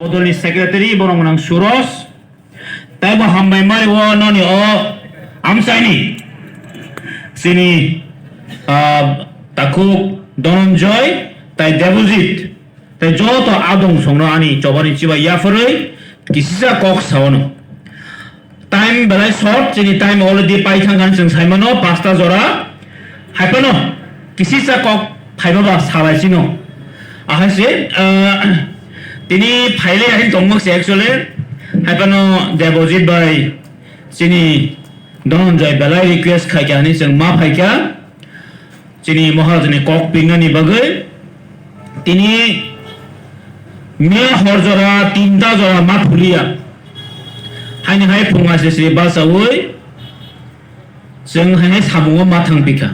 Bodolni secretary borong nang suros tai bo hambai mari wo noni o amsaini sini takuk dononjoy tai debujit tai joto adong songno ani chobani chiba yaforoi kisisa kok sawono time belai short sini time already paithang kan jeng saimano pasta jora haipano kisisa kok phaiba ba sabai sino ahase তিনি ফাইলে Ahil তমক actually হাইপানো Debjit ভাই চিনি ধনঞ্জয় বেলাই request খাইকে আনি जों मा फाइका চিনি মহাজনী কক পিংগানি বাগৈ তিনি মে হরজরা তিনটা জরা মা ফুলিয়া হাইনি হাই ফুंगासे श्री बासावै जों हाने सामुङो मा थांपिका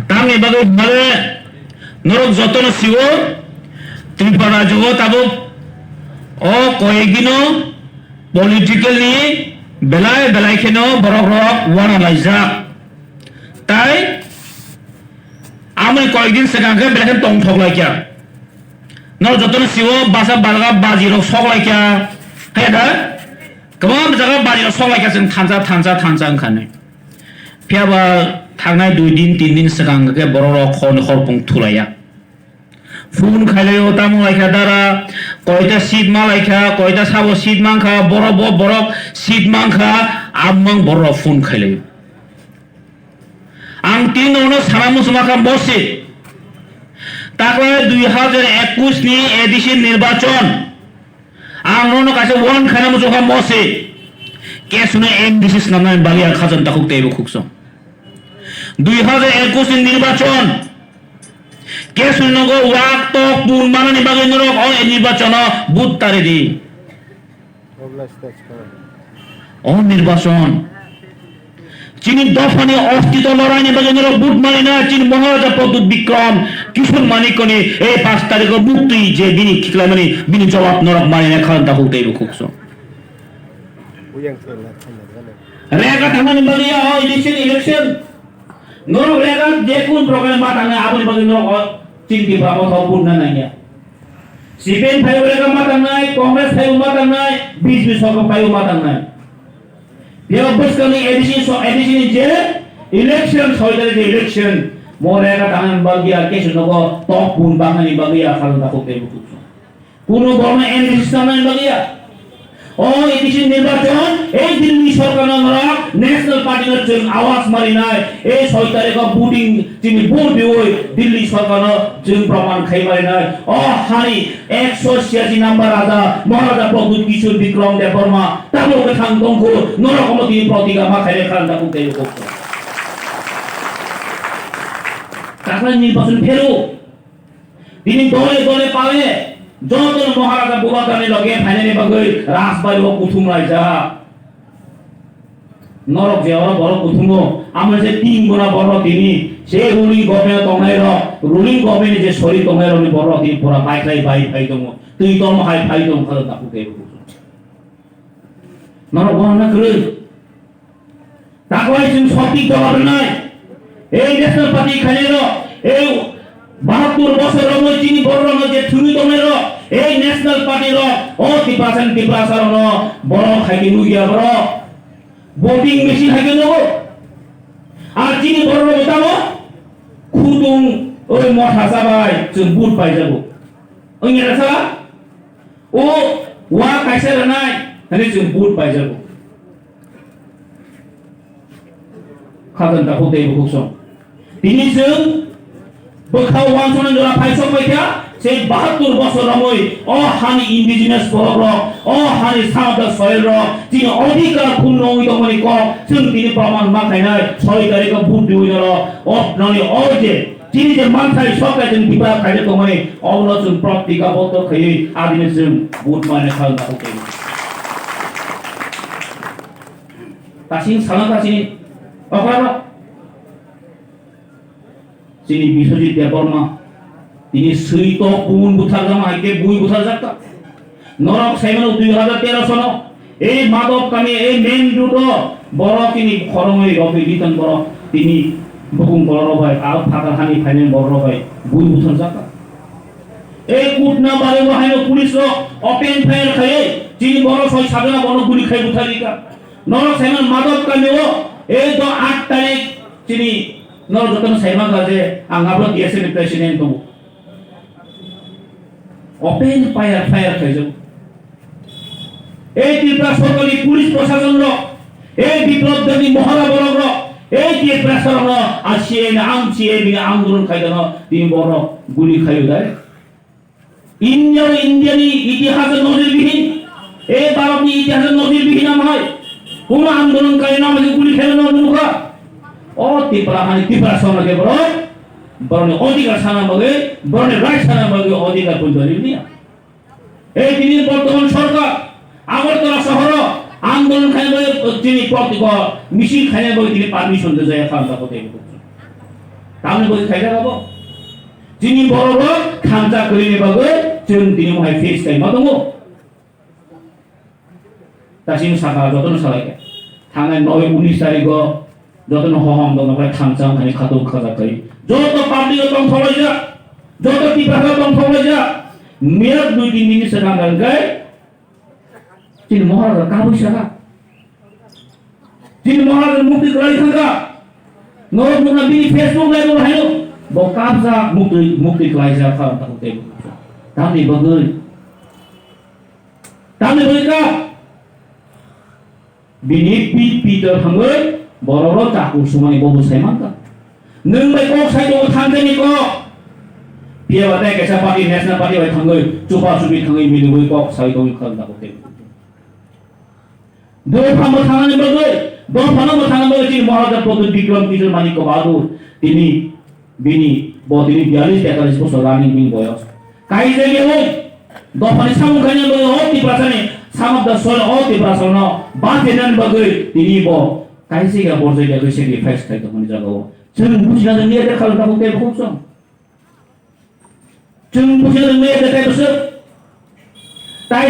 तांनि बागै माले नरक যতন सिवो ত্রিপুরা জগৎ আবো ও কয়েকদিনও পলিটিক্যালি বেলায় বেলায় কেন বড় বড় ওয়ানা লাইজা তাই আমি কয়েকদিন সেখানে বেলায় টং ঠক লাইকা ন যতন সিও বাসা বালগা বাজি রক সক লাইকা হেদা गोबां জায়গা বাজি রক সক লাইকা जों थांजा ओंखारनो फियाबा थांनाय 2 दिन 3 दिन सिगांगे बड़ रक खरपुं थुलाया फुन खाइलायो तामु लाइखा दारा कयटा सीट मा लाइखा कयटा साबो सीट मांखा बरफ सीट मांखा आमं बर फुन खाइलायो आं तीन उनो सारा मुसुमाखा बसे ताकले 2021 नि एडिशन निर्वाचन आं उनो कासे वन खाना मुसुखा बसे केसुने एमडिसिस नामना बालिया खाजन ताकुक तेबो खुकसं 2021 नि निर्वाचन केसुनगो वाक्त पुनमानानि बागै नरक अ निर्वाचन बुध तारिदि अ निर्वाचन चिनी दफानि अस्तित्व लड़ाइनि बागै नरक बुध मानिना चिनी महाराजा प्रद्युत विक्रम किशोर मानिकनि ए 5 तारिख मुक्ति जे बिनि खिक्लामानि बिनि जवाब नरक मानिना खान ताखौ तेबो खुक्सो रेगा थांनानि बागै इलेक्शन नरक रेगा जेकुन प्रग्राम मातांगा आबुनि बागै नरक चिंती बाबा थाव पुनना नाया सीपीएम फाइव रेगा मातांनाय कांग्रेस फाइव मातांनाय बीजेपी सरकार फाइव मातांनाय ये बसकनि एडिशन जे इलेक्शन सयदारि जे इलेक्शन मोरेगा थांनान बागिया केसुनगो टप पुन बांगानि बागिया खालदा खौतेबो कुनो गवर्नमेंट एनडिसी नामनानि बागिया ओ एडिशन निर्वाचन ए दिल्ली सरकार नरक नेशनल पार्टी जों आवाज मारिनाय ए 6 तारिख भोटिं जोंनि भोट बिवै दिल्ली सरकार जों प्रमाण खाइ मारिनाय अ हारि 186 नम्बर राजा महाराजा प्रद्युत किशोर विक्रम देवबर्मा ताबो गोथां दंखौ नरकमति प्रतिगा मा खाइले खालदा खौतेबो ताकले निर्वाचन फेरो दिनै दले पाले जतन महाराजा बुबाकानि लगे फाइनालि बागै राजबारियाव कुथुम रायजा नरक जेवर बर कुथुमो आमर जे 3 गुना बर दिनि से रुलिं गभर्नमेन्ट तंनाय र रुलिं गभर्नमेन्ट जे सरि तंनाय रनि बर दिन पुरा बाइख्लाय बाइ फाइ दङ तुइ तम हाइ फाइ दङ खाल ताकु केबो नरक गना क्रै ताकवाय जों सति दलाबनाय ए नेशनल पार्टी खाइले र ए 72 বছর রঙে চিনি বড় রঙে যে থুমি দমের এই ন্যাশনাল পার্টির ও 30% বড় খাইকে নুইয়া বড় ভোটিং মেশিন হাইকে নগো আর চিনি বড় রঙে তাও খুদুং ওই মঠা যাবাই जों বুট পাই যাব ওইরা সালা ও ওয়া কাইসা রানাই তাহলে जों বুট পাই যাব খাদানটা হতেই বুকসং তিনি जों बखाव वांसनन जरा फाइसो पैथा से 72 বছর রমই অ হানি ইন্ডিজিনাস বড় অ হানি সাউথ সয়েল র যিনি অধিকার পূর্ণ হইতমনি ক जों তিনি প্রমাণ মাখাইনাই 6 তারিখ ভোট দিউই র অপননি অজে যিনি যে মানথাই সরকার जों বিপা খাইলে তমনি অবলচন প্রতিকা বত খাই আদিনে जों ভোট মানে খাল দাও কে তাসিন সালাতাসিন অকার যিনি বিশ্বজিৎ দেববর্মা তিনি সৈত পুন বুথার জামাইকে বুই বুথার যাত্রা নরক সাইমানো 2013 সন এই মাধব কামি এই মেন রুট বড় তিনি খরমই রবি দিতন বড় তিনি বুকুম বড় ভাই আর ফাকা হানি ফাইনাল বড় ভাই বুই বুথার যাত্রা এই কুট না বারে বাহাইনো পুলিশ ওপেন ফায়ার খায় চিনি বড় ছয় সাধনা বড় গুলি খাই উঠালিকা নরক সাইমান মাদক কামেও এই তো 8 তারিখ চিনি নরক যতন সাইমান কাজে আঙ্গাবো দিয়েছে প্রেসিডেন্ট তো ওপেন ফায়ার খাই যাব এই ত্রিপুরা সরকারি পুলিশ প্রশাসন এই বিপ্লবী মহড়া বলগ্র এই যে প্রেসার আসিয়ে আমছিয়ে আন্দোলন খাইদান তিনি বড় গুলি খাইও দেয় ইন্ডিয়ানি ইতিহাসের নজিরবিহীন এই ভারতীয় ইতিহাসের নজিরবিহীন হয় কোন আন্দোলনকারী না আমাদের গুলি খেলে না মুখা ও ত্রিপুরা সমাজে বড় অধিকার সানা বলে বড় রায় সানা বলে অধিকার পর্যন্ত এই তিনি বর্তমান সরকার আগরতলা শহর আন্দোলন খাইবে তিনি মিছিল খাইবে বলে তিনি পারমিশন দিয়ে যায় খাওয়া দাওয়া করতে তাহলে বলে খাইতে যাবো যিনি বড় বড় খাঞ্চা করে নেবাবে তিনি মহাই ফেস খাই মতো তাছিন সাকা যতন সালাইকে থানায় 9-19 তারিখ যতন হহম দন খাঞ্চা খানি খাতো খাজা করি যত পাবলিক দম ফলাই যা যত টিপাকা দম ফলাই যা মেয়াদ 2-3 দিন সেখান গায় তিনি মহারাজা কাবু সারা তিনি মহারাজা মুক্তি করাই থাকা নরক বিনি ফেসবুক লাইভ হাইনো বকাবজা মুক্তি করাই যা খাওয়া তাহতে তাহলে বগল তাহলে বইকা বিনি পিটার হাঙ্গৈ বড় চাকু সুমানি ববু সাইমানকা नों बाय कक साइदो थांजेनि क पियाबादे केसा पार्टी नेशनल पार्टी बाय थांगै चुपा चुपि थांगै मिलुबै कक साइदो खालामनांगौ ते दो फामो थांनानै बगै दो फामो थांनानै बगै তিনি মহারাজা প্রদীপ বিক্রম কিশোর মানিক বাহাদুর তিনি বিনি বদিনি 42-43 বছর রানিং বিং বয়স কাই জায়গায় হই দফানি সামুখানি বগৈ অতি প্রাসানে সামদ সল অতি প্রাসন বাতেনান বগৈ তিনি ব কাই জায়গা বরজায়গা গইছে কি ফাইস খাইতো মানে জাগাও जों बुजिनानै मेरे खालामनांगौ ते खौसं जों बुजिनानै मेरे ताइबसो ताइ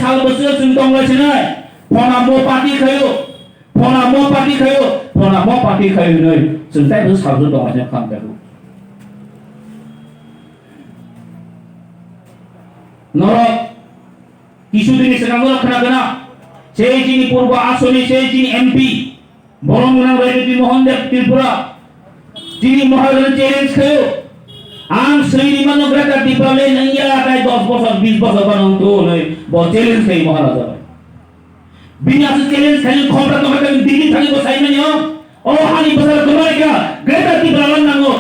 सालबसो जों दंगासिनो फना मो पार्टी खायो नै जों ताइबसो सालजो दंगासिनो खालामदों नरक কিছুদিন সিনাগো খানাগনা সেই যিনি পূর্ব আসনে সেই যিনি এমপি বরমনা রায়তি মোহনদেব ত্রিপুরা যিনি মহারাজা চ্যালেঞ্জ খায় আম শ্রেণী মানগ্রাতা ত্রিপুরালে নঙ্গিয়া তাই 10 বছর 20 বছর পর্যন্ত নয় ব চ্যালেঞ্জ খাই মহারাজা বিনা চ্যালেঞ্জ খাই খবর তো হবে দিল্লি থাকি বসাই না ও হানি বছর তোমার কি গ্রেটার ত্রিপুরা নাঙ্গো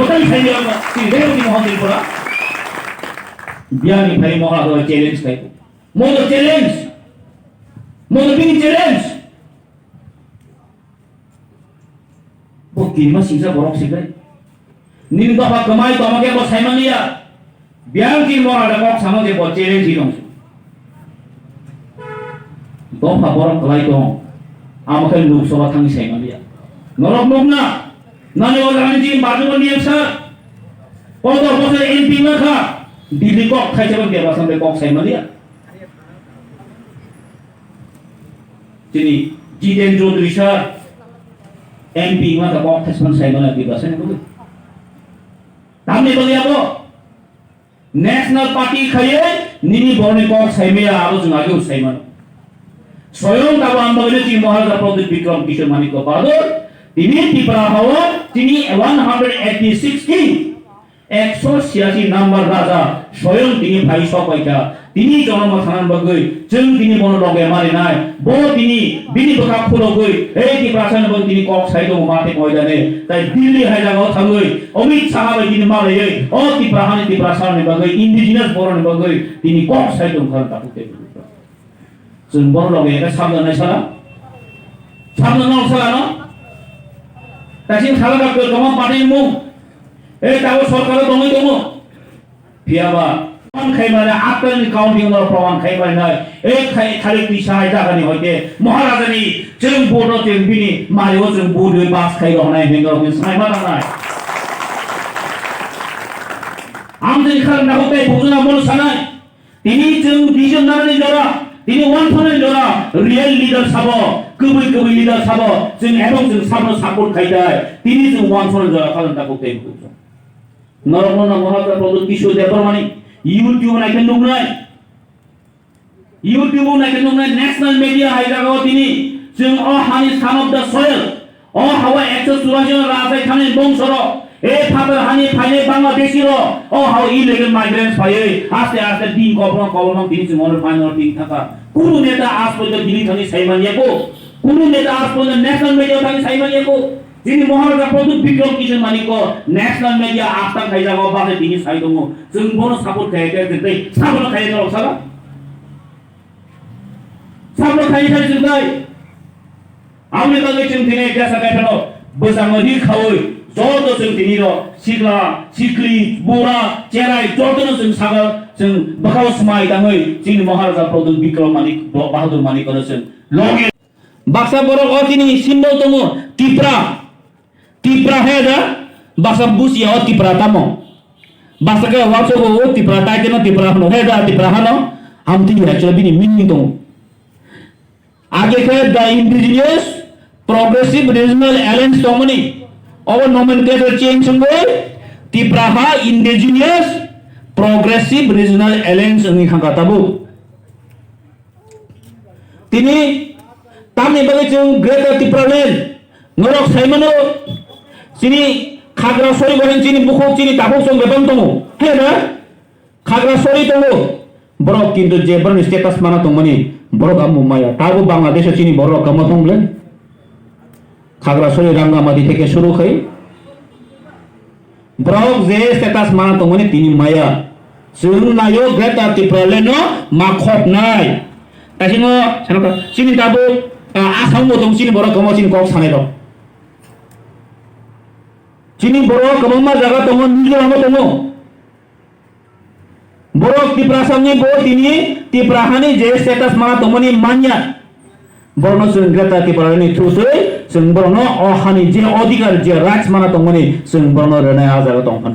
তাই খাই দিও তিনি রেবতী মোহন ত্রিপুরা বিয়ানি ভাই মহারাজা চ্যালেঞ্জ খাই মোদ বিনি challenge Bukti masih bisa borok sih kan? Nin dapat kemai to amake bos Simon ya. Biang ki mora ada kok sama dia bos challenge dong. Dapat borok kelai to amake luk sobat thang Simon ya. Norok mukna nani orang ni baju ni aksa. Kotor bos MP maka Dili kok khai jaban dia bos sampai kok Simon ya. Jadi Jiden Jodri Shah MP માં તો કોક થસમન સાહેબ ના દીવા છે ને બધું તમને બધી આપો ন্যাশনাল পার্টি খাইয়ে নিনি বর্ণে কক সাইমেয়া আলোচনা আগেও সাইমান স্বয়ং তাবো আন্দোলনে তিনি মহারাজা প্রদীপ বিক্রম কিশোর মানিক বাহাদুর তিনি ত্রিপুরা হওয়া তিনি 186 কিং 186 নাম্বার রাজা স্বয়ং তিনি ভাই সবাইকা তিনি জন্ম থানান বগৈ जों তিনি বন লগে মারি নাই ব তিনি বিনি বকা ফুলগৈ এই কি প্রাচীন বন তিনি কক সাইদো মাতে ময়দানে তাই দিল্লি হাইজাগাও থাঙ্গৈ অমিত শাহ বাই তিনি মালাই ও কি প্রাহানি কি প্রাসানে বগৈ ইন্ডিজিনাস বরন বগৈ তিনি কক সাইদো ঘর তাকুতে जों বন লগে এটা সামনে সারা ন তাসিন খালাকা কমা পাটির মুখ এই তাও সরকার দমই দম পিয়াবা খাইবারে আত্মনি কাউন্টিং এর প্রমাণ খাইবারে নাই এই খালি পিছাই জাগানি হইতে মহারাজানি जों বড় जों বিনি মারিও जों বড় বাস খাইও নাই হেঙ্গাও সাইমা নাই আমদের খালনা হতে বুঝনা মন সানাই তিনি जों ডিজন নারনি জরা তিনি ওয়ান ফনের জরা রিয়েল লিডার সাব কবি লিডার সাব जों এবং जों সাবনো সাপোর্ট খাইদাই তিনি जों ওয়ান ফনের জরা খালনা হতে নরকনা মহাত্মা প্রদুত কিছু দেবর মানে ইউটিউব নাকি নুংনাই ইউটিউব নাকি নুংনাই ন্যাশনাল মিডিয়া হাইজাগাও তিনি जों अ हानि सान अफ द सयल अ हावा 184 राजाय थानाय बंशर ए फादर हानि फाइने बांग्लादेशीर अ हाव इलिगेल माइग्रेंट्स फायै आस्ते आस्ते दिन कबरम दिन जों अन फाइनल दिन थाका कुनु नेता आज पर्यन्त दिल्ली थानि साइमानियाको कुनु नेता आज पर्यन्त नेशनल मिडिया थानि साइमानियाको जिनि महाराजा प्रदुत विक्रम किशन मानिको नेशनल मिडिया आस्था खाइजागो बाजे दिनि साइ दङ जों बनो सापोर्ट खायके जतै सापोर्ट खायके रक्साला सापोर्ट खायके जतै आमने लगे जों दिनै देशा गायफानो बोजाङरि खावै ज'द जों दिनैर सिग्ला सिख्रि बोरा चेराय ज'दनो जों सागा जों बखाव समाय दाङै जोंनि महाराजा प्रदुत विक्रम मानिक बाहादुर मानिकनो जों लगे बाक्सा बरक दिनै सिम्बल दङ तिप्रा हे दा बाक्सा बुसिया तिप्रा तामो बाक्सा के वाचो तिप्रा टाइटेनो तिप्रा हनो हे दा तिप्रा हनो आमति एक्चुअली बिनि मिनिं दङ आगे के the indigenous progressive regional alliance तोमनी और नोमेनक्लेचर चेंज संगे Tipraha indigenous progressive regional alliance नि खांगा ताबु तिनी तामनि बगे जों ग्रेटर तिप्रालेन नरक साइमनो सिनि खाग्रासरि बहन सिनि बुखौ सिनि ताबु जों गोबां दङ हे ना खाग्रासरि दङ बरक किन्तु जे बरनि स्टेटास माना दंमोनि बरक मुम्माया ताबु बांग्लादेश चिनि बरक कम दंले खाग्रासरि रांगामादि থেকে শুরু খাই बरक जे स्टेटास माना दंमोनि तिनि माया जों नायो ग्रेटर तिप्रालेनो माखब नाय तासिनो सानका चिनि ताबु आसाम दं चिनि बरक कम चिनि कक सानाय दं चिनि बरक कम मा जागा दङ मिजोराम दङ बरक तिप्रासामनि बो दिनि तिप्राहानि जे स्टेटास माना दंमोनि मान्या बरनो जों ग्रेटर तिप्रालेनि थ्रुयै जों बरनो अहानि जे अधिकार जे राइट्स माना दंमोनि जों बरनो रेनाय आजागा दंफान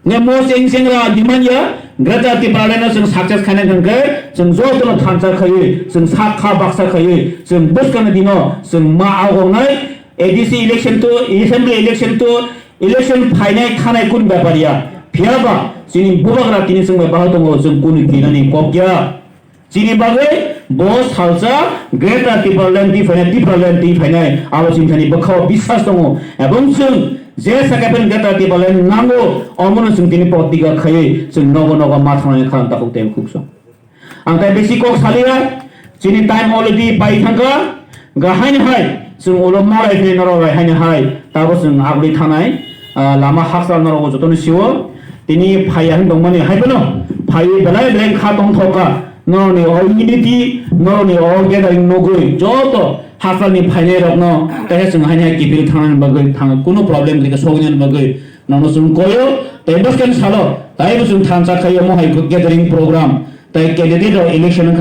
ने मोस्ट इंसेंग्रा दिमान्या ग्रेटर तिप्रालेनो जों सक्सेस खाने गंगे जों ज'दनो थानसा खायो जों साखा बाक्सा खायो जों बुसकाने दिनो जों मा आवगनाय ADC election to assembly election फाइनाय खानाय कुन व्यापारिया फियाबा जोंनि बुबाग्रा तिनि जों बाहा दङ जों कुन गिनानि कपया चिनि बागै बस हालसा ग्रेटर तिप्रालेन दि फाइनाय आलो चिन्तानि बखाव बिश्वास दङ एबं जों जे साकापेन ग्रेटर तिप्रालेन नांगौ अमनो जों तिनि प्रतिगा खायै जों नगो माथानाय खान ताखौ तेम खुबसो आं ताय बेसि कक सालिया चिनि टाइम अलरेडि बाय थांगा गाहायनि हाय जों उलो माराय फै नराय हायनि हाय ताबो जों आगलि थानाय लामा हाकसाल नराव जतन सिवो तिनि फाया दंमानि हायबनो फायै बेलाय बेलाय खा दं थका नरनि अयनिति नरनि अगेदारिं नगै जत हाकसालनि फायनाय रकनो ताय जों हायनि किपिल थांनानै बगै थाङो कुनु प्रब्लेम दिके सगिनानै बगै ननो जों गयो ताय बसकेन सालो ताय जों थानसा खायो मोहाय गेदारिं प्रोग्राम ताय कैंडिडेट इलेक्शन